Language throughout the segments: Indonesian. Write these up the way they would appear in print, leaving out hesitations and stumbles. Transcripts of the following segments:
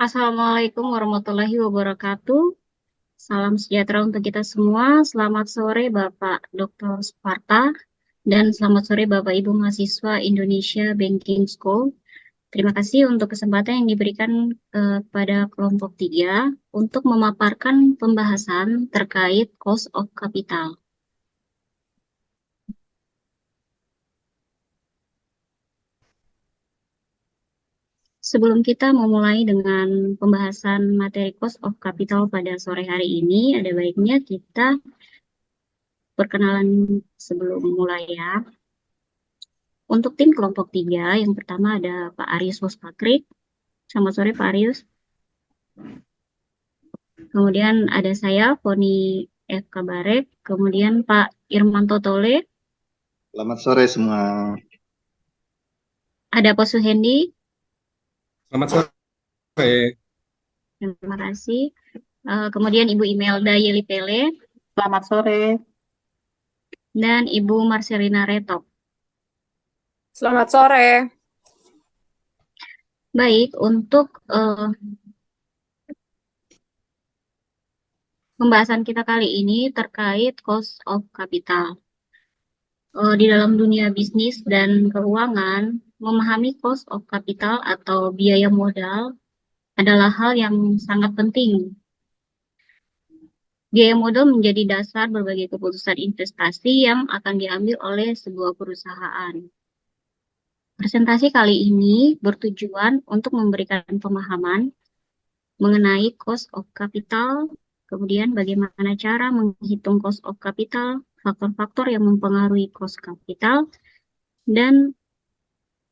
Assalamualaikum warahmatullahi wabarakatuh. Salam sejahtera untuk kita semua. Selamat sore Bapak Dr. Sparta dan selamat sore Bapak Ibu mahasiswa Indonesia Banking School. Terima kasih untuk kesempatan yang diberikan kepada kelompok 3 untuk memaparkan pembahasan terkait cost of capital. Sebelum kita memulai dengan pembahasan materi cost of capital pada sore hari ini, ada baiknya kita perkenalan sebelum mulai ya. Untuk tim kelompok 3, yang pertama ada Pak Arius Muspakrik. Selamat sore Pak Arius. Kemudian ada saya, Poni F. Kabarek. Kemudian Pak Irmanto Tole. Selamat sore semua. Ada Pak Suhendi. Selamat sore. Terima kasih. Kemudian Ibu Imelda Yelipele. Selamat sore. Dan Ibu Marcelina Retok. Selamat sore. Baik, untuk pembahasan kita kali ini terkait cost of capital. Di dalam dunia bisnis dan keuangan, memahami cost of capital atau biaya modal adalah hal yang sangat penting. Biaya modal menjadi dasar berbagai keputusan investasi yang akan diambil oleh sebuah perusahaan. Presentasi kali ini bertujuan untuk memberikan pemahaman mengenai cost of capital, kemudian bagaimana cara menghitung cost of capital, faktor-faktor yang mempengaruhi cost capital, dan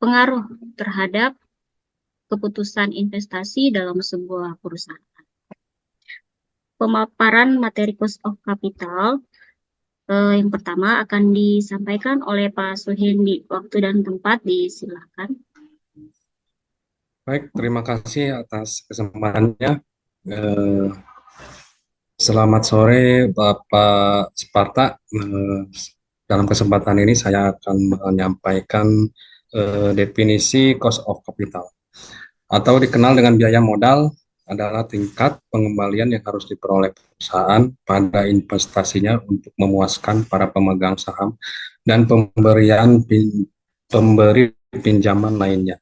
pengaruh terhadap keputusan investasi dalam sebuah perusahaan. Pemaparan materi cost of capital yang pertama akan disampaikan oleh Pak Suhendi. Waktu dan tempat disilakan. Baik, terima kasih atas kesempatannya. Selamat sore Bapak Sparta. Dalam kesempatan ini saya akan menyampaikan definisi cost of capital atau dikenal dengan biaya modal adalah tingkat pengembalian yang harus diperoleh perusahaan pada investasinya untuk memuaskan para pemegang saham dan pemberi pinjaman lainnya.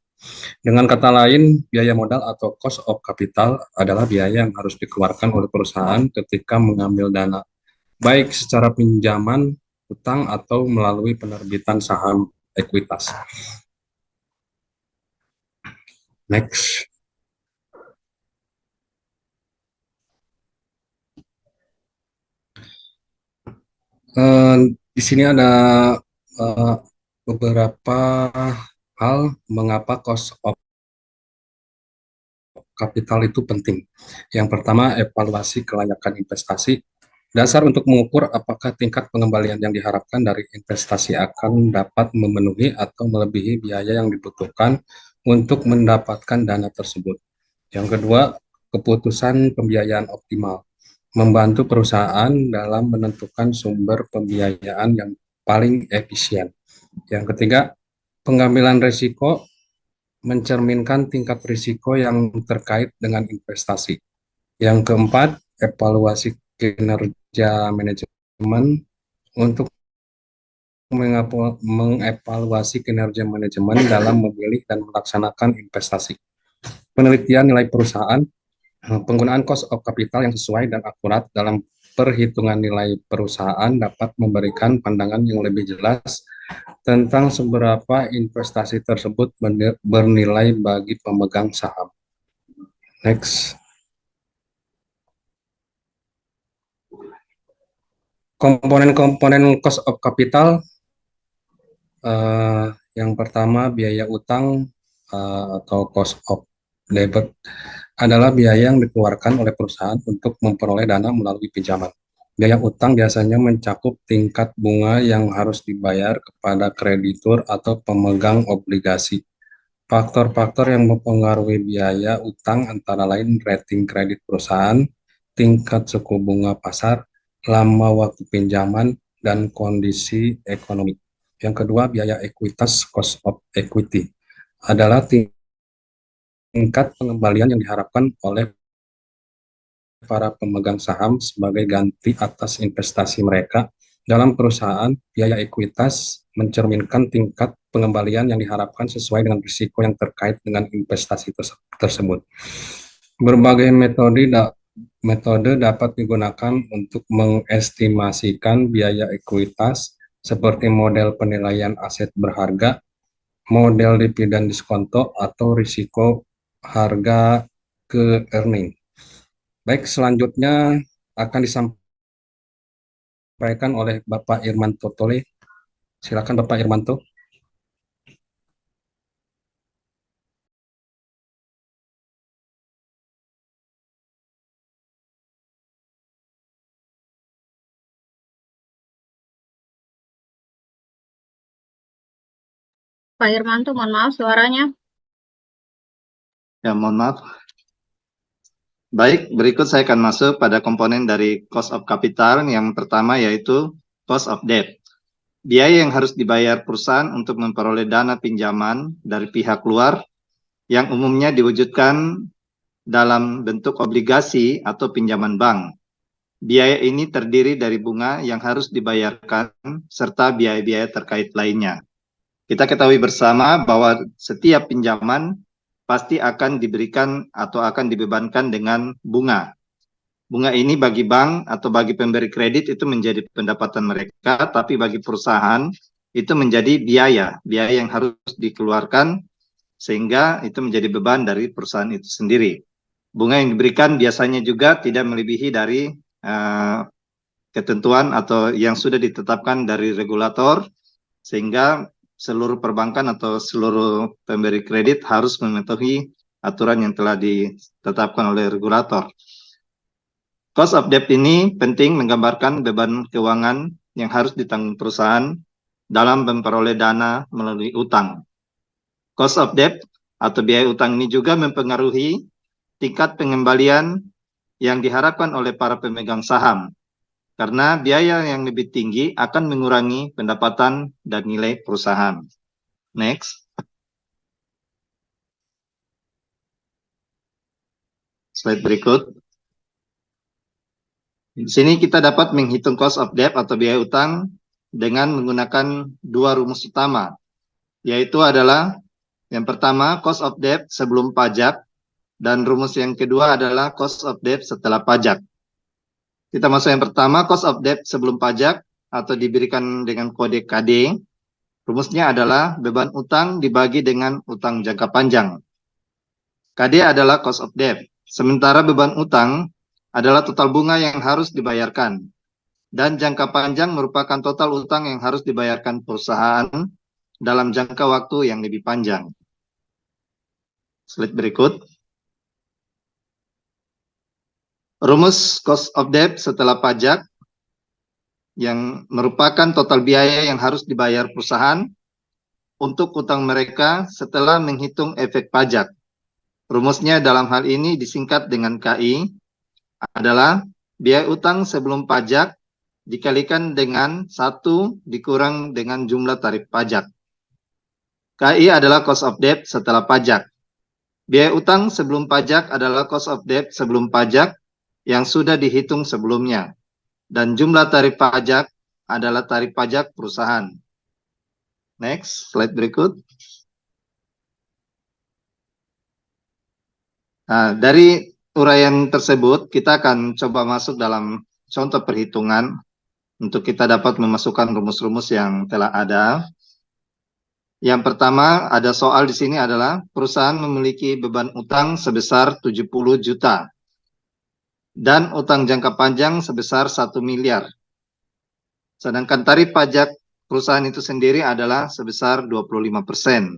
Dengan kata lain, biaya modal atau cost of capital adalah biaya yang harus dikeluarkan oleh perusahaan ketika mengambil dana, baik secara pinjaman, utang, atau melalui penerbitan saham ekuitas. Next. Di sini ada beberapa hal mengapa cost of capital itu penting. Yang pertama, evaluasi kelayakan investasi. Dasar untuk mengukur apakah tingkat pengembalian yang diharapkan dari investasi akan dapat memenuhi atau melebihi biaya yang dibutuhkan untuk mendapatkan dana tersebut. Yang kedua, keputusan pembiayaan optimal. Membantu perusahaan dalam menentukan sumber pembiayaan yang paling efisien. Yang ketiga, pengambilan risiko mencerminkan tingkat risiko yang terkait dengan investasi. Yang keempat, evaluasi kinerja manajemen untuk mengevaluasi kinerja manajemen dalam memilih dan melaksanakan investasi. Penelitian nilai perusahaan, penggunaan cost of capital yang sesuai dan akurat dalam perhitungan nilai perusahaan dapat memberikan pandangan yang lebih jelas tentang seberapa investasi tersebut bernilai bagi pemegang saham. Next. Komponen-komponen cost of capital, yang pertama biaya utang atau cost of debit adalah biaya yang dikeluarkan oleh perusahaan untuk memperoleh dana melalui pinjaman. Biaya utang biasanya mencakup tingkat bunga yang harus dibayar kepada kreditur atau pemegang obligasi. Faktor-faktor yang mempengaruhi biaya utang antara lain rating kredit perusahaan, tingkat suku bunga pasar, lama waktu pinjaman, dan kondisi ekonomi. Yang kedua, biaya ekuitas, cost of equity, adalah tingkat pengembalian yang diharapkan oleh para pemegang saham sebagai ganti atas investasi mereka dalam perusahaan. Biaya ekuitas mencerminkan tingkat pengembalian yang diharapkan sesuai dengan risiko yang terkait dengan investasi tersebut. Berbagai metode dapat digunakan untuk mengestimasikan biaya ekuitas, seperti model penilaian aset berharga, model dividen diskonto, atau risiko harga ke earning. Baik, selanjutnya akan disampaikan oleh Bapak Irmanto Tole. Silakan Bapak Irmanto. Pak Irmanto, mohon maaf suaranya. Ya, mohon maaf. Baik, berikut saya akan masuk pada komponen dari cost of capital. Yang pertama yaitu cost of debt. Biaya yang harus dibayar perusahaan untuk memperoleh dana pinjaman dari pihak luar yang umumnya diwujudkan dalam bentuk obligasi atau pinjaman bank. Biaya ini terdiri dari bunga yang harus dibayarkan serta biaya-biaya terkait lainnya. Kita ketahui bersama bahwa setiap pinjaman pasti akan diberikan atau akan dibebankan dengan bunga. Bunga ini bagi bank atau bagi pemberi kredit itu menjadi pendapatan mereka, tapi bagi perusahaan itu menjadi biaya yang harus dikeluarkan, sehingga itu menjadi beban dari perusahaan itu sendiri. Bunga yang diberikan biasanya juga tidak melebihi dari ketentuan atau yang sudah ditetapkan dari regulator, sehingga seluruh perbankan atau seluruh pemberi kredit harus mematuhi aturan yang telah ditetapkan oleh regulator. Cost of debt ini penting menggambarkan beban keuangan yang harus ditanggung perusahaan dalam memperoleh dana melalui utang. Cost of debt atau biaya utang ini juga mempengaruhi tingkat pengembalian yang diharapkan oleh para pemegang saham, karena biaya yang lebih tinggi akan mengurangi pendapatan dan nilai perusahaan. Next. Slide berikut. Di sini kita dapat menghitung cost of debt atau biaya utang dengan menggunakan dua rumus utama, yaitu adalah yang pertama cost of debt sebelum pajak, dan rumus yang kedua adalah cost of debt setelah pajak. Kita masuk yang pertama, cost of debt sebelum pajak atau diberikan dengan kode KD. Rumusnya adalah beban utang dibagi dengan utang jangka panjang. KD adalah cost of debt, sementara beban utang adalah total bunga yang harus dibayarkan. Dan jangka panjang merupakan total utang yang harus dibayarkan perusahaan dalam jangka waktu yang lebih panjang. Slide berikut. Rumus cost of debt setelah pajak yang merupakan total biaya yang harus dibayar perusahaan untuk utang mereka setelah menghitung efek pajak. Rumusnya dalam hal ini disingkat dengan KI adalah biaya utang sebelum pajak dikalikan dengan 1 dikurang dengan jumlah tarif pajak. KI adalah cost of debt setelah pajak. Biaya utang sebelum pajak adalah cost of debt sebelum pajak yang sudah dihitung sebelumnya. Dan jumlah tarif pajak adalah tarif pajak perusahaan. Next, slide berikut. Nah, dari uraian tersebut, kita akan coba masuk dalam contoh perhitungan untuk kita dapat memasukkan rumus-rumus yang telah ada. Yang pertama, ada soal di sini adalah perusahaan memiliki beban utang sebesar 70 juta. Dan utang jangka panjang sebesar 1 miliar. Sedangkan tarif pajak perusahaan itu sendiri adalah sebesar 25%.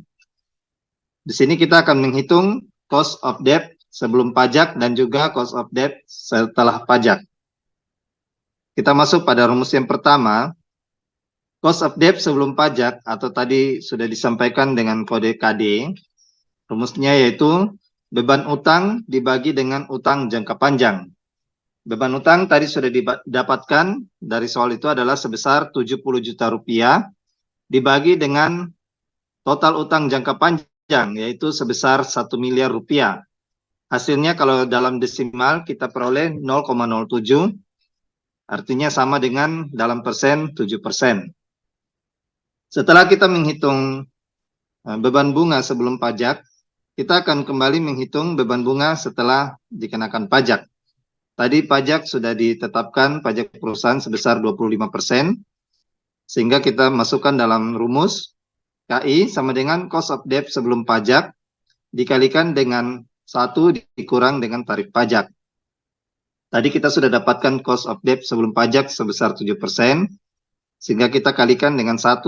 Di sini kita akan menghitung cost of debt sebelum pajak dan juga cost of debt setelah pajak. Kita masuk pada rumus yang pertama. Cost of debt sebelum pajak atau tadi sudah disampaikan dengan kode KD. Rumusnya yaitu beban utang dibagi dengan utang jangka panjang. Beban utang tadi sudah didapatkan dari soal itu adalah sebesar 70 juta rupiah dibagi dengan total utang jangka panjang panjang, yaitu sebesar 1 miliar rupiah. Hasilnya kalau dalam desimal kita peroleh 0,07, artinya sama dengan dalam persen 7%. Setelah kita menghitung beban bunga sebelum pajak, kita akan kembali menghitung beban bunga setelah dikenakan pajak. Tadi pajak sudah ditetapkan pajak perusahaan sebesar 25%, sehingga kita masukkan dalam rumus KI sama dengan cost of debt sebelum pajak dikalikan dengan 1 dikurang dengan tarif pajak. Tadi kita sudah dapatkan cost of debt sebelum pajak sebesar 7%, sehingga kita kalikan dengan 1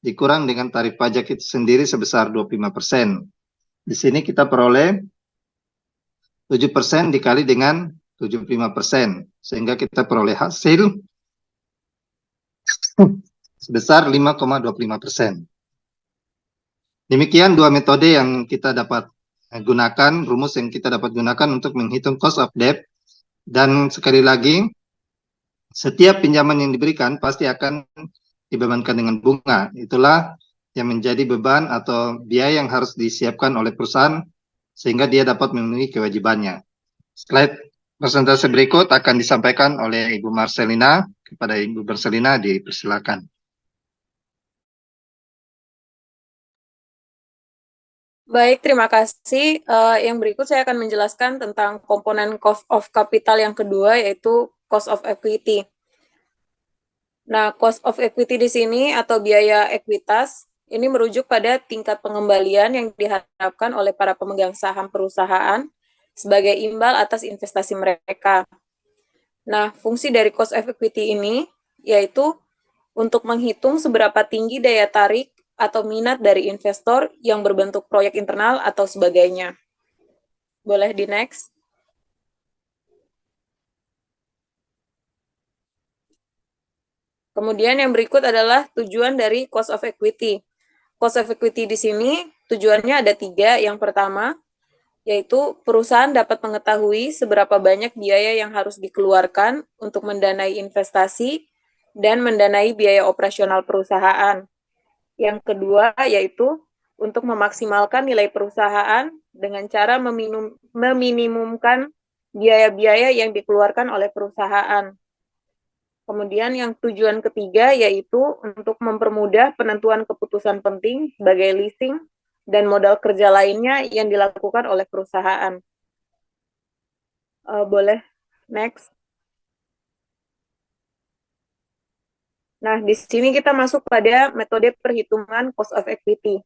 dikurang dengan tarif pajak itu sendiri sebesar 25%. Di sini kita peroleh 7% dikali dengan 75%, sehingga kita peroleh hasil sebesar 5,25%. Demikian dua metode yang kita dapat gunakan, rumus yang kita dapat gunakan untuk menghitung cost of debt. Dan sekali lagi, setiap pinjaman yang diberikan pasti akan dibebankan dengan bunga. Itulah yang menjadi beban atau biaya yang harus disiapkan oleh perusahaan sehingga dia dapat memenuhi kewajibannya. Slide presentasi berikut akan disampaikan oleh Ibu Marcelina. Kepada Ibu Marcelina dipersilakan. Baik, terima kasih. Yang berikut saya akan menjelaskan tentang komponen cost of capital yang kedua, yaitu cost of equity. Nah, cost of equity di sini atau biaya ekuitas, ini merujuk pada tingkat pengembalian yang diharapkan oleh para pemegang saham perusahaan sebagai imbal atas investasi mereka. Nah, fungsi dari cost of equity ini yaitu untuk menghitung seberapa tinggi daya tarik atau minat dari investor yang berbentuk proyek internal atau sebagainya. Boleh di next. Kemudian yang berikut adalah tujuan dari cost of equity. Cost of equity di sini tujuannya ada 3. Yang pertama, yaitu perusahaan dapat mengetahui seberapa banyak biaya yang harus dikeluarkan untuk mendanai investasi dan mendanai biaya operasional perusahaan. Yang kedua, yaitu untuk memaksimalkan nilai perusahaan dengan cara meminimumkan biaya-biaya yang dikeluarkan oleh perusahaan. Kemudian yang tujuan ketiga, yaitu untuk mempermudah penentuan keputusan penting sebagai leasing dan modal kerja lainnya yang dilakukan oleh perusahaan. Boleh next. Nah, di sini kita masuk pada metode perhitungan cost of equity.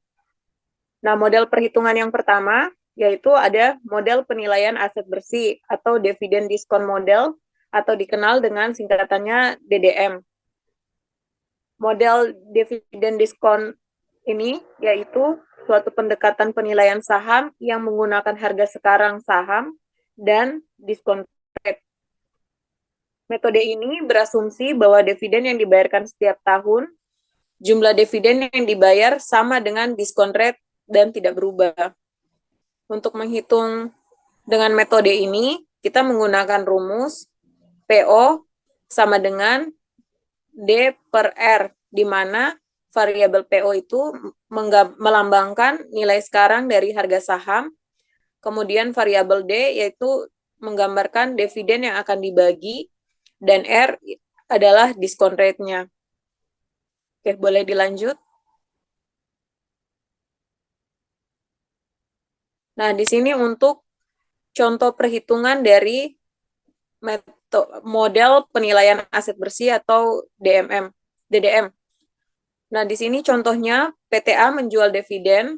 Nah, model perhitungan yang pertama, yaitu ada model penilaian aset bersih atau dividend discount model, atau dikenal dengan singkatannya DDM. Model dividend discount ini yaitu suatu pendekatan penilaian saham yang menggunakan harga sekarang saham dan diskon rate. Metode ini berasumsi bahwa dividen yang dibayarkan setiap tahun, jumlah dividen yang dibayar sama dengan diskon rate dan tidak berubah. Untuk menghitung dengan metode ini, kita menggunakan rumus PO sama dengan D per R, di mana variabel PO itu melambangkan nilai sekarang dari harga saham, kemudian variabel D yaitu menggambarkan dividen yang akan dibagi, dan R adalah diskon rate-nya. Oke, boleh dilanjut. Nah, di sini untuk contoh perhitungan dari model penilaian aset bersih atau DDM. Nah, di sini contohnya PTA menjual dividen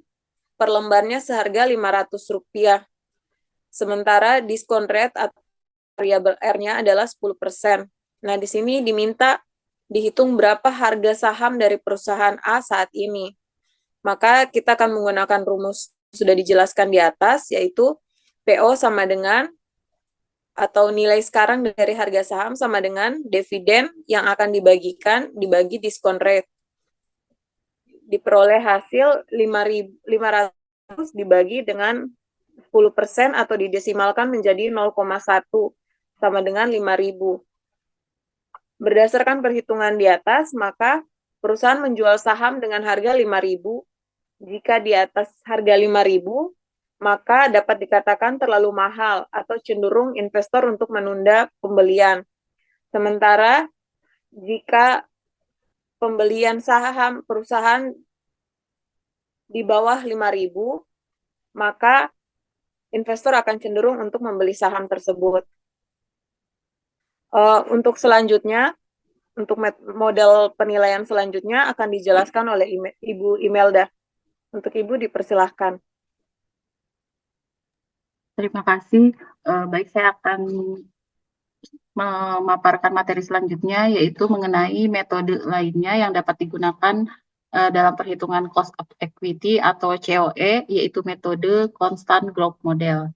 per lembarnya seharga Rp500. Sementara diskon rate atau variabel R-nya adalah 10%. Nah, di sini diminta dihitung berapa harga saham dari perusahaan A saat ini. Maka kita akan menggunakan rumus sudah dijelaskan di atas, yaitu PO sama dengan atau nilai sekarang dari harga saham sama dengan dividen yang akan dibagikan dibagi diskon rate. Diperoleh hasil 500 dibagi dengan 10% atau didesimalkan menjadi 0,1 sama dengan 5.000. Berdasarkan perhitungan di atas, maka perusahaan menjual saham dengan harga 5.000 Jika di atas harga 5.000, maka dapat dikatakan terlalu mahal atau cenderung investor untuk menunda pembelian. Sementara jika pembelian saham perusahaan di bawah 5.000, maka investor akan cenderung untuk membeli saham tersebut. Untuk selanjutnya, untuk model penilaian selanjutnya akan dijelaskan oleh Ibu Imelda. Untuk Ibu dipersilahkan. Terima kasih. Baik, saya akan memaparkan materi selanjutnya, yaitu mengenai metode lainnya yang dapat digunakan dalam perhitungan cost of equity atau COE, yaitu metode Constant Growth Model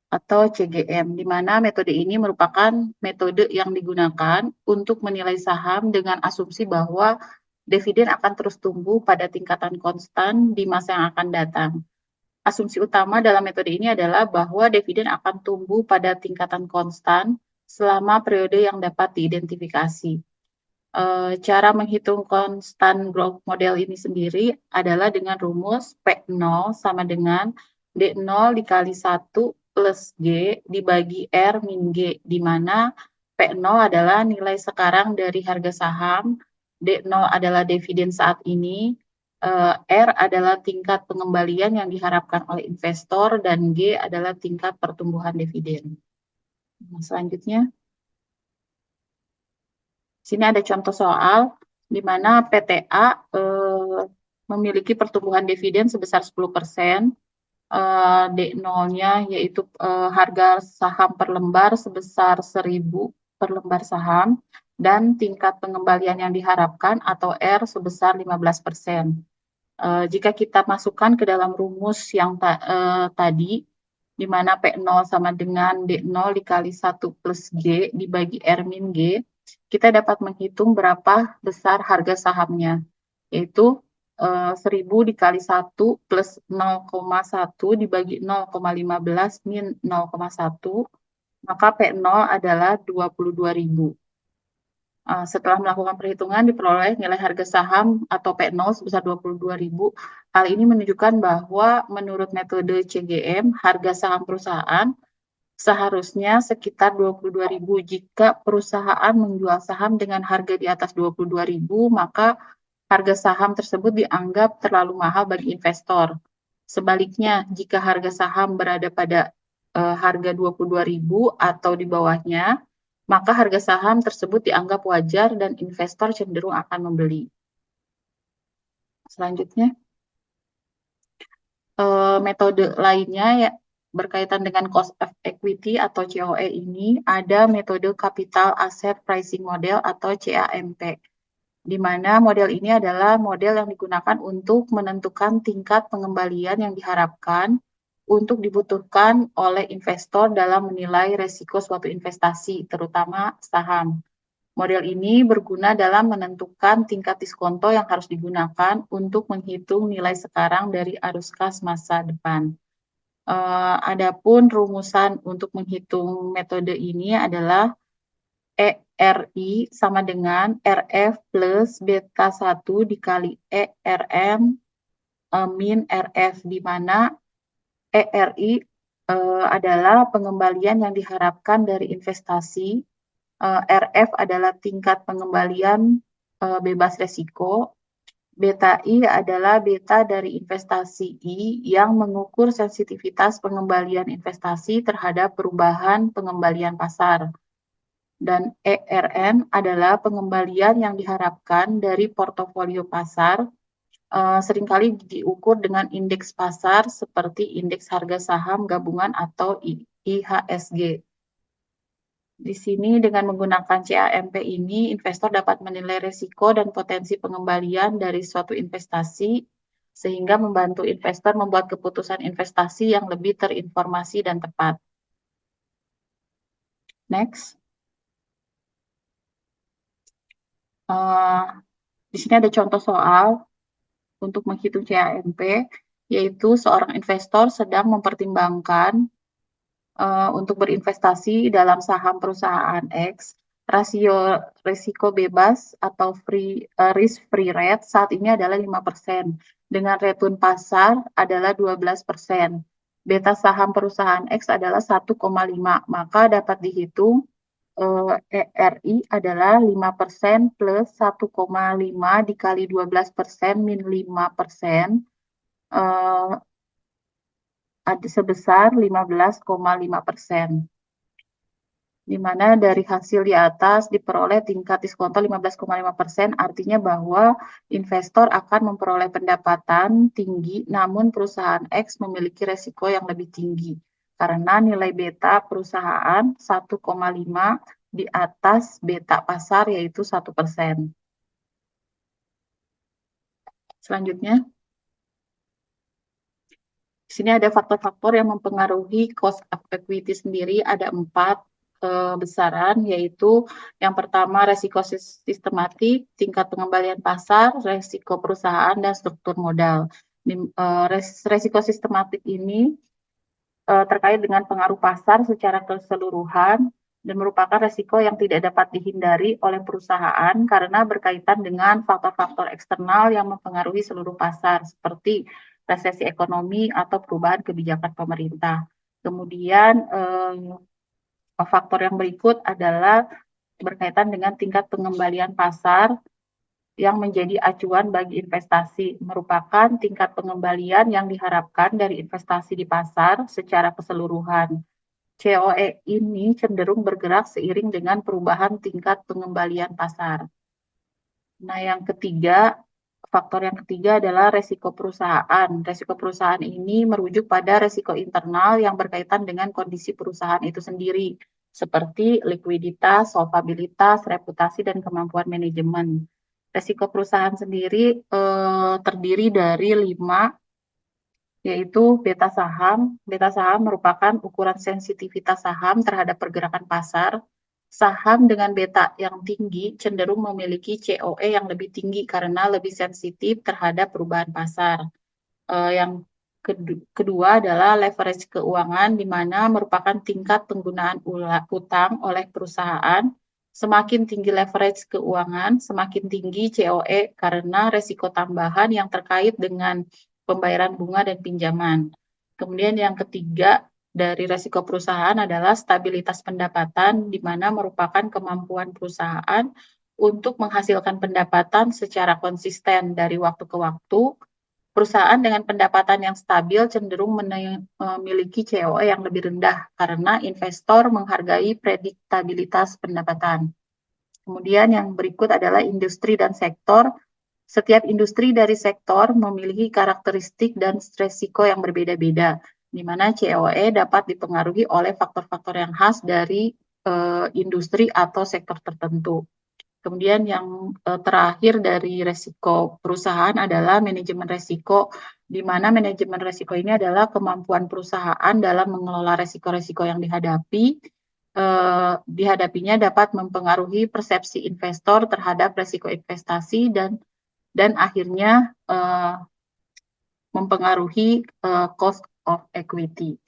atau CGM, di mana metode ini merupakan metode yang digunakan untuk menilai saham dengan asumsi bahwa dividen akan terus tumbuh pada tingkatan konstan di masa yang akan datang. Asumsi utama dalam metode ini adalah bahwa dividen akan tumbuh pada tingkatan konstan selama periode yang dapat diidentifikasi. Cara menghitung constant growth model ini sendiri adalah dengan rumus P0 sama dengan D0 dikali 1 plus G dibagi R min G, di mana P0 adalah nilai sekarang dari harga saham, D0 adalah dividen saat ini, R adalah tingkat pengembalian yang diharapkan oleh investor, dan G adalah tingkat pertumbuhan dividen. Nah, selanjutnya, sini ada contoh soal di mana PTA memiliki pertumbuhan dividen sebesar 10%, D0-nya yaitu harga saham per lembar sebesar 1.000 per lembar saham, dan tingkat pengembalian yang diharapkan atau R sebesar 15%. Jika kita masukkan ke dalam rumus yang tadi, di mana P0 sama dengan D0 dikali 1 plus G dibagi R min G, kita dapat menghitung berapa besar harga sahamnya, yaitu 1.000 dikali 1 plus 0,1 dibagi 0,15 min 0,1, maka P0 adalah 22.000. Setelah melakukan perhitungan, diperoleh nilai harga saham atau P0 sebesar 22.000. Hal ini menunjukkan bahwa menurut metode CGM, harga saham perusahaan seharusnya sekitar 22.000. Jika perusahaan menjual saham dengan harga di atas 22.000, maka harga saham tersebut dianggap terlalu mahal bagi investor. Sebaliknya, jika harga saham berada pada harga 22.000 atau di bawahnya, maka harga saham tersebut dianggap wajar dan investor cenderung akan membeli. Selanjutnya, metode lainnya ya berkaitan dengan cost of equity atau COE ini, ada metode capital asset pricing model atau CAMP, di mana model ini adalah model yang digunakan untuk menentukan tingkat pengembalian yang diharapkan untuk dibutuhkan oleh investor dalam menilai resiko suatu investasi, terutama saham. Model ini berguna dalam menentukan tingkat diskonto yang harus digunakan untuk menghitung nilai sekarang dari arus kas masa depan. Adapun rumusan untuk menghitung metode ini adalah ERI sama dengan RF plus beta 1 dikali ERM min RF, di mana ERI adalah pengembalian yang diharapkan dari investasi, RF adalah tingkat pengembalian bebas resiko, beta I adalah beta dari investasi I yang mengukur sensitivitas pengembalian investasi terhadap perubahan pengembalian pasar. Dan ERN adalah pengembalian yang diharapkan dari portofolio pasar, seringkali diukur dengan indeks pasar seperti indeks harga saham gabungan atau IHSG. Di sini dengan menggunakan CAMP ini, investor dapat menilai risiko dan potensi pengembalian dari suatu investasi, sehingga membantu investor membuat keputusan investasi yang lebih terinformasi dan tepat. Next. Di sini ada contoh soal untuk menghitung CAMP, yaitu seorang investor sedang mempertimbangkan untuk berinvestasi dalam saham perusahaan X. Rasio risiko bebas atau risk free rate saat ini adalah 5%. dengan return pasar adalah 12%. Beta saham perusahaan X adalah 1,5, maka dapat dihitung ERI adalah 5% plus 1,5 dikali 12% min 5%, ada sebesar 15,5%. Di mana dari hasil di atas diperoleh tingkat diskonto 15,5%, artinya bahwa investor akan memperoleh pendapatan tinggi, namun perusahaan X memiliki resiko yang lebih tinggi, karena nilai beta perusahaan 1,5 di atas beta pasar, yaitu 1%. Selanjutnya, di sini ada faktor-faktor yang mempengaruhi cost of equity sendiri, ada 4 besaran, yaitu yang pertama resiko sistematik, tingkat pengembalian pasar, resiko perusahaan, dan struktur modal. Resiko sistematik ini terkait dengan pengaruh pasar secara keseluruhan dan merupakan resiko yang tidak dapat dihindari oleh perusahaan karena berkaitan dengan faktor-faktor eksternal yang mempengaruhi seluruh pasar, seperti resesi ekonomi atau perubahan kebijakan pemerintah. Kemudian faktor yang berikut adalah berkaitan dengan tingkat pengembalian pasar yang menjadi acuan bagi investasi, merupakan tingkat pengembalian yang diharapkan dari investasi di pasar secara keseluruhan. COE ini cenderung bergerak seiring dengan perubahan tingkat pengembalian pasar. Nah, faktor yang ketiga adalah resiko perusahaan. Resiko perusahaan ini merujuk pada resiko internal yang berkaitan dengan kondisi perusahaan itu sendiri, seperti likuiditas, solvabilitas, reputasi, dan kemampuan manajemen. Resiko perusahaan sendiri terdiri dari 5, yaitu beta saham. Beta saham merupakan ukuran sensitivitas saham terhadap pergerakan pasar. Saham dengan beta yang tinggi cenderung memiliki COE yang lebih tinggi karena lebih sensitif terhadap perubahan pasar. Yang kedua adalah leverage keuangan, di mana merupakan tingkat penggunaan utang oleh perusahaan. Semakin tinggi leverage keuangan, semakin tinggi COE karena resiko tambahan yang terkait dengan pembayaran bunga dan pinjaman. Kemudian yang ketiga dari resiko perusahaan adalah stabilitas pendapatan, di mana merupakan kemampuan perusahaan untuk menghasilkan pendapatan secara konsisten dari waktu ke waktu. Perusahaan dengan pendapatan yang stabil cenderung memiliki COE yang lebih rendah karena investor menghargai prediktabilitas pendapatan. Kemudian yang berikut adalah industri dan sektor. Setiap industri dari sektor memiliki karakteristik dan resiko yang berbeda-beda, di mana COE dapat dipengaruhi oleh faktor-faktor yang khas dari industri atau sektor tertentu. Kemudian yang terakhir dari resiko perusahaan adalah manajemen resiko, di mana manajemen resiko ini adalah kemampuan perusahaan dalam mengelola resiko-resiko yang dihadapinya dapat mempengaruhi persepsi investor terhadap resiko investasi dan akhirnya mempengaruhi cost of equity.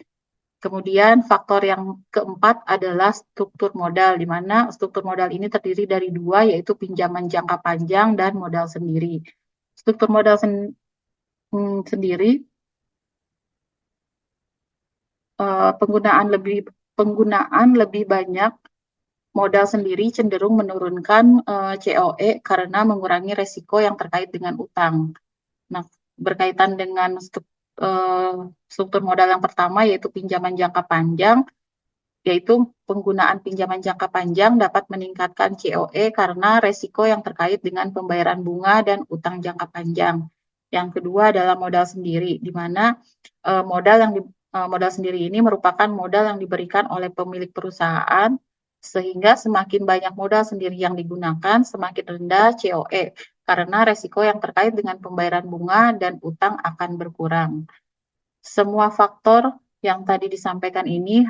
Kemudian faktor yang keempat adalah struktur modal, di mana struktur modal ini terdiri dari 2, yaitu pinjaman jangka panjang dan modal sendiri. Struktur modal sendiri penggunaan lebih banyak modal sendiri cenderung menurunkan COE karena mengurangi resiko yang terkait dengan utang. Nah, berkaitan dengan struktur modal yang pertama, yaitu pinjaman jangka panjang, yaitu penggunaan pinjaman jangka panjang dapat meningkatkan COE karena resiko yang terkait dengan pembayaran bunga dan utang jangka panjang. Yang kedua adalah modal sendiri, di mana modal sendiri ini merupakan modal yang diberikan oleh pemilik perusahaan, sehingga semakin banyak modal sendiri yang digunakan, semakin rendah COE, karena resiko yang terkait dengan pembayaran bunga dan utang akan berkurang. Semua faktor yang tadi disampaikan ini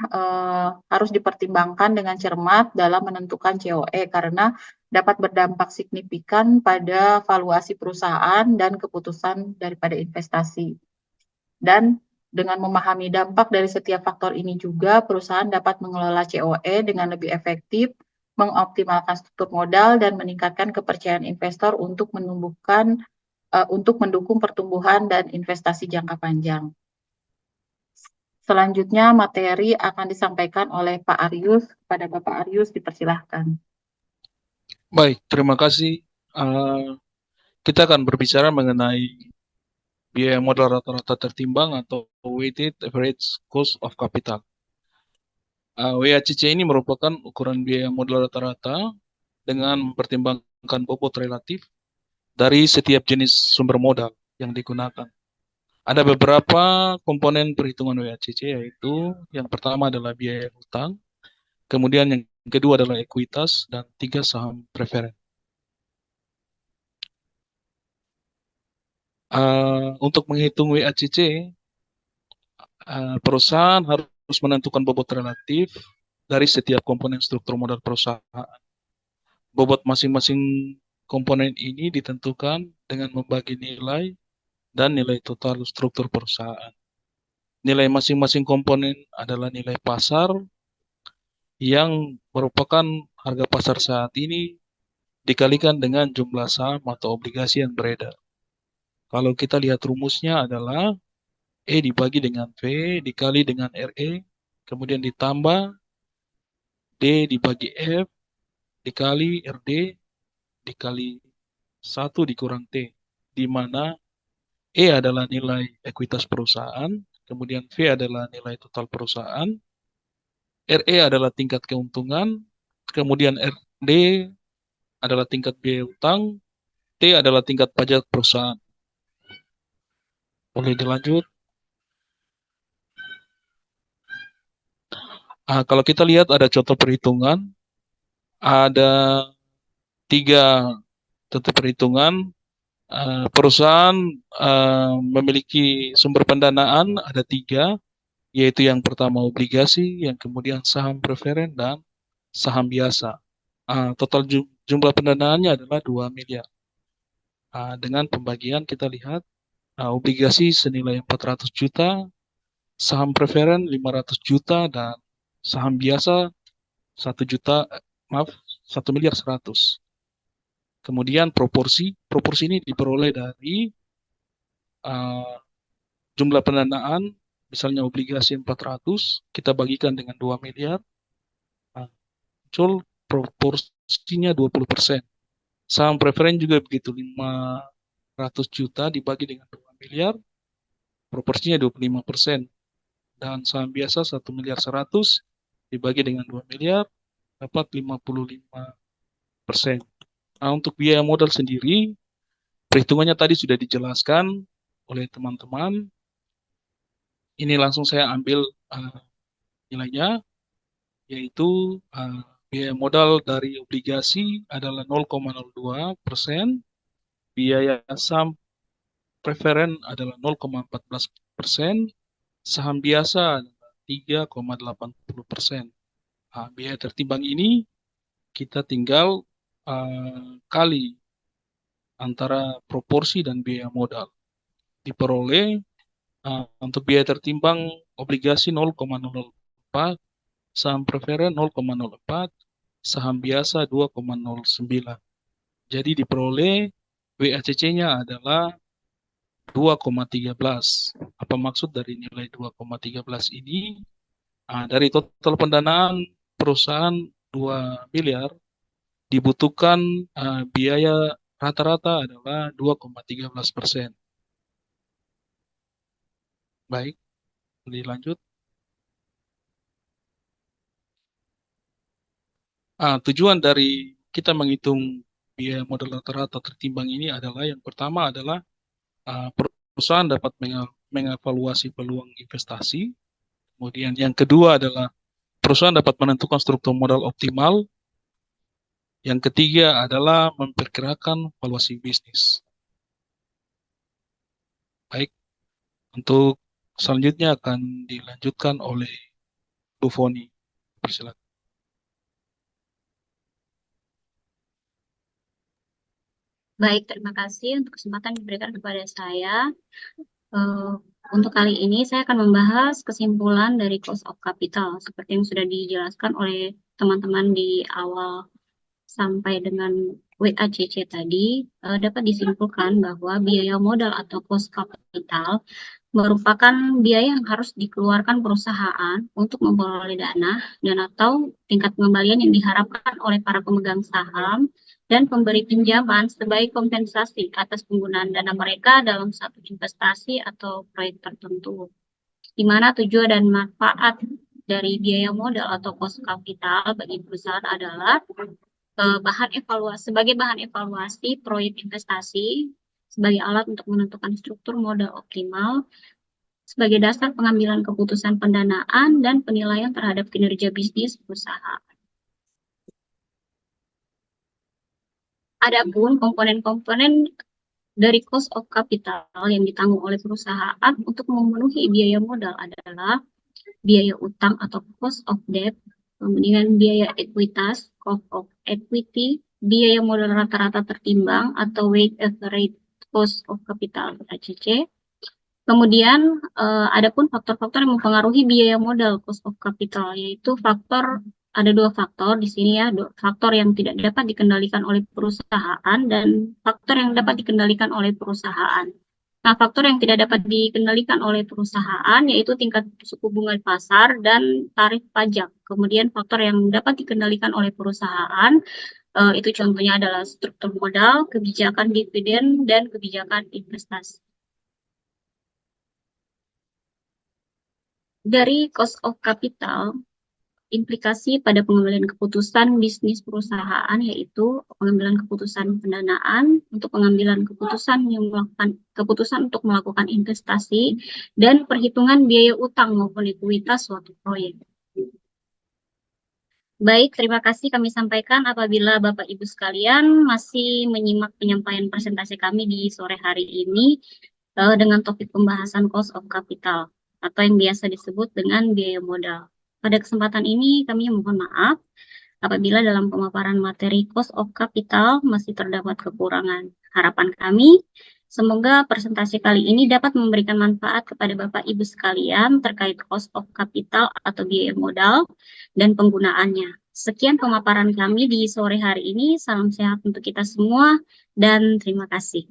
harus dipertimbangkan dengan cermat dalam menentukan COE, karena dapat berdampak signifikan pada valuasi perusahaan dan keputusan daripada investasi. Dan dengan memahami dampak dari setiap faktor ini juga, perusahaan dapat mengelola COE dengan lebih efektif, mengoptimalkan struktur modal, dan meningkatkan kepercayaan investor untuk menumbuhkan untuk mendukung pertumbuhan dan investasi jangka panjang. Selanjutnya materi akan disampaikan oleh Pak Aryus. Kepada Bapak Aryus dipersilahkan. Baik, terima kasih. Kita akan berbicara mengenai biaya modal rata-rata tertimbang atau weighted average cost of capital. WACC ini merupakan ukuran biaya modal rata-rata dengan mempertimbangkan bobot relatif dari setiap jenis sumber modal yang digunakan. Ada beberapa komponen perhitungan WACC, yaitu yang pertama adalah biaya utang, kemudian yang kedua adalah ekuitas, dan tiga saham preferen. Untuk menghitung WACC, perusahaan harus menentukan bobot relatif dari setiap komponen struktur modal perusahaan. Bobot masing-masing komponen ini ditentukan dengan membagi nilai dan nilai total struktur perusahaan. Nilai masing-masing komponen adalah nilai pasar yang merupakan harga pasar saat ini dikalikan dengan jumlah saham atau obligasi yang beredar. Kalau kita lihat rumusnya adalah E dibagi dengan V dikali dengan RE, kemudian ditambah D dibagi F dikali RD dikali 1 dikurang T, di mana E adalah nilai ekuitas perusahaan, kemudian V adalah nilai total perusahaan, RE adalah tingkat keuntungan, kemudian RD adalah tingkat biaya utang, T adalah tingkat pajak perusahaan. Boleh dilanjut? Kalau kita lihat ada contoh perhitungan, ada 3 contoh perhitungan. Perusahaan memiliki sumber pendanaan ada 3, yaitu yang pertama obligasi, yang kemudian saham preferen, dan saham biasa. Total jumlah pendanaannya adalah 2 miliar. Dengan pembagian kita lihat obligasi senilai 400 juta, saham preferen 500 juta, dan saham biasa 1 miliar 100. Kemudian proporsi ini diperoleh dari jumlah pendanaan, misalnya obligasi 400, kita bagikan dengan 2 miliar, muncul proporsinya 20%. Saham preferen juga begitu, 500 juta dibagi dengan 2 miliar, proporsinya 25%. Dan saham biasa 1 miliar 100 dibagi dengan 2 miliar, dapat 55%. Untuk biaya modal sendiri, perhitungannya tadi sudah dijelaskan oleh teman-teman. Ini langsung saya ambil nilainya, yaitu biaya modal dari obligasi adalah 0,02%, biaya saham preferen adalah 0,14%, saham biasa adalah 3,80%. Biaya tertimbang ini kita tinggal kali antara proporsi dan biaya modal. Diperoleh untuk biaya tertimbang obligasi 0,04, saham preferen 0,04, saham biasa 2,09. Jadi diperoleh WACC-nya adalah 2,13. Apa maksud dari nilai 2,13 ini? Dari total pendanaan perusahaan 2 miliar, dibutuhkan biaya rata-rata adalah 2,13%. Baik, dilanjut. Tujuan dari kita menghitung biaya modal rata-rata tertimbang ini adalah yang pertama adalah perusahaan dapat mengevaluasi peluang investasi. Kemudian yang kedua adalah perusahaan dapat menentukan struktur modal optimal. Yang ketiga adalah memperkirakan valuasi bisnis. Baik, untuk selanjutnya akan dilanjutkan oleh Bu Foni. Persilakan. Baik, terima kasih untuk kesempatan diberikan kepada saya. Untuk kali ini saya akan membahas kesimpulan dari cost of capital seperti yang sudah dijelaskan oleh teman-teman di awal sampai dengan WACC tadi, dapat disimpulkan bahwa biaya modal atau cost capital merupakan biaya yang harus dikeluarkan perusahaan untuk memperoleh dana dan atau tingkat pengembalian yang diharapkan oleh para pemegang saham dan pemberi pinjaman sebagai kompensasi atas penggunaan dana mereka dalam satu investasi atau proyek tertentu, di mana tujuan dan manfaat dari biaya modal atau cost capital bagi perusahaan adalah sebagai bahan evaluasi proyek investasi, sebagai alat untuk menentukan struktur modal optimal, sebagai dasar pengambilan keputusan pendanaan dan penilaian terhadap kinerja bisnis perusahaan. Adapun komponen-komponen dari cost of capital yang ditanggung oleh perusahaan untuk memenuhi biaya modal adalah biaya utang atau cost of debt, kemudian biaya ekuitas, cost of equity, biaya modal rata-rata tertimbang atau weighted average cost of capital (WACC). Kemudian adapun faktor-faktor yang mempengaruhi biaya modal cost of capital, yaitu ada dua faktor di sini ya, faktor yang tidak dapat dikendalikan oleh perusahaan dan faktor yang dapat dikendalikan oleh perusahaan. Nah, faktor yang tidak dapat dikendalikan oleh perusahaan yaitu tingkat suku bunga pasar dan tarif pajak. Kemudian faktor yang dapat dikendalikan oleh perusahaan itu contohnya adalah struktur modal, kebijakan dividen, dan kebijakan investasi. Dari cost of capital, implikasi pada pengambilan keputusan bisnis perusahaan yaitu pengambilan keputusan pendanaan, untuk pengambilan keputusan untuk melakukan investasi, dan perhitungan biaya utang maupun ekuitas suatu proyek. Baik, terima kasih kami sampaikan. Apabila Bapak Ibu sekalian masih menyimak penyampaian presentasi kami di sore hari ini dengan topik pembahasan cost of capital atau yang biasa disebut dengan biaya modal. Pada kesempatan ini kami mohon maaf apabila dalam pemaparan materi cost of capital masih terdapat kekurangan. Harapan kami, semoga presentasi kali ini dapat memberikan manfaat kepada Bapak Ibu sekalian terkait cost of capital atau biaya modal dan penggunaannya. Sekian pemaparan kami di sore hari ini. Salam sehat untuk kita semua dan terima kasih.